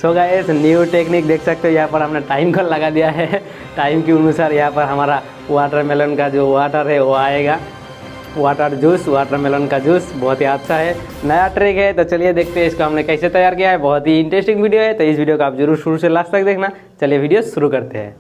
So guys new technique देख सकते हो, यहाँ पर हमने टाइम को लगा दिया है। टाइम के अनुसार यहाँ पर हमारा वाटरमेलन का जो वाटर है वो आएगा। वाटरमेलन का जूस बहुत ही अच्छा है, नया ट्रिक है। तो चलिए देखते हैं इसको हमने कैसे तैयार किया है। बहुत ही इंटरेस्टिंग वीडियो है, तो इस वीडियो को आप जरूर शुरू से लास्ट तक देखना। चलिए वीडियो शुरू करते हैं।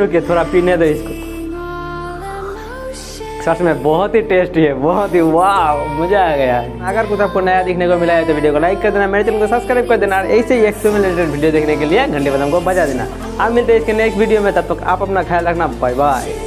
रुकिए थोड़ा पीने दो इसको। सच में बहुत ही टेस्टी है, बहुत ही वाह, मजा आ गया है। अगर कुछ आपको नया दिखने को मिला है तो वीडियो को लाइक कर देना, मेरे चैनल को सब्सक्राइब कर देना। ऐसे ही एक्सपो में रिलेटेड वीडियो देखने के लिए घंटे बटन को बजा देना। आप मिलते हैं इसके नेक्स्ट वीडियो में, तब तक आप अपना ख्याल रखना। Bye bye.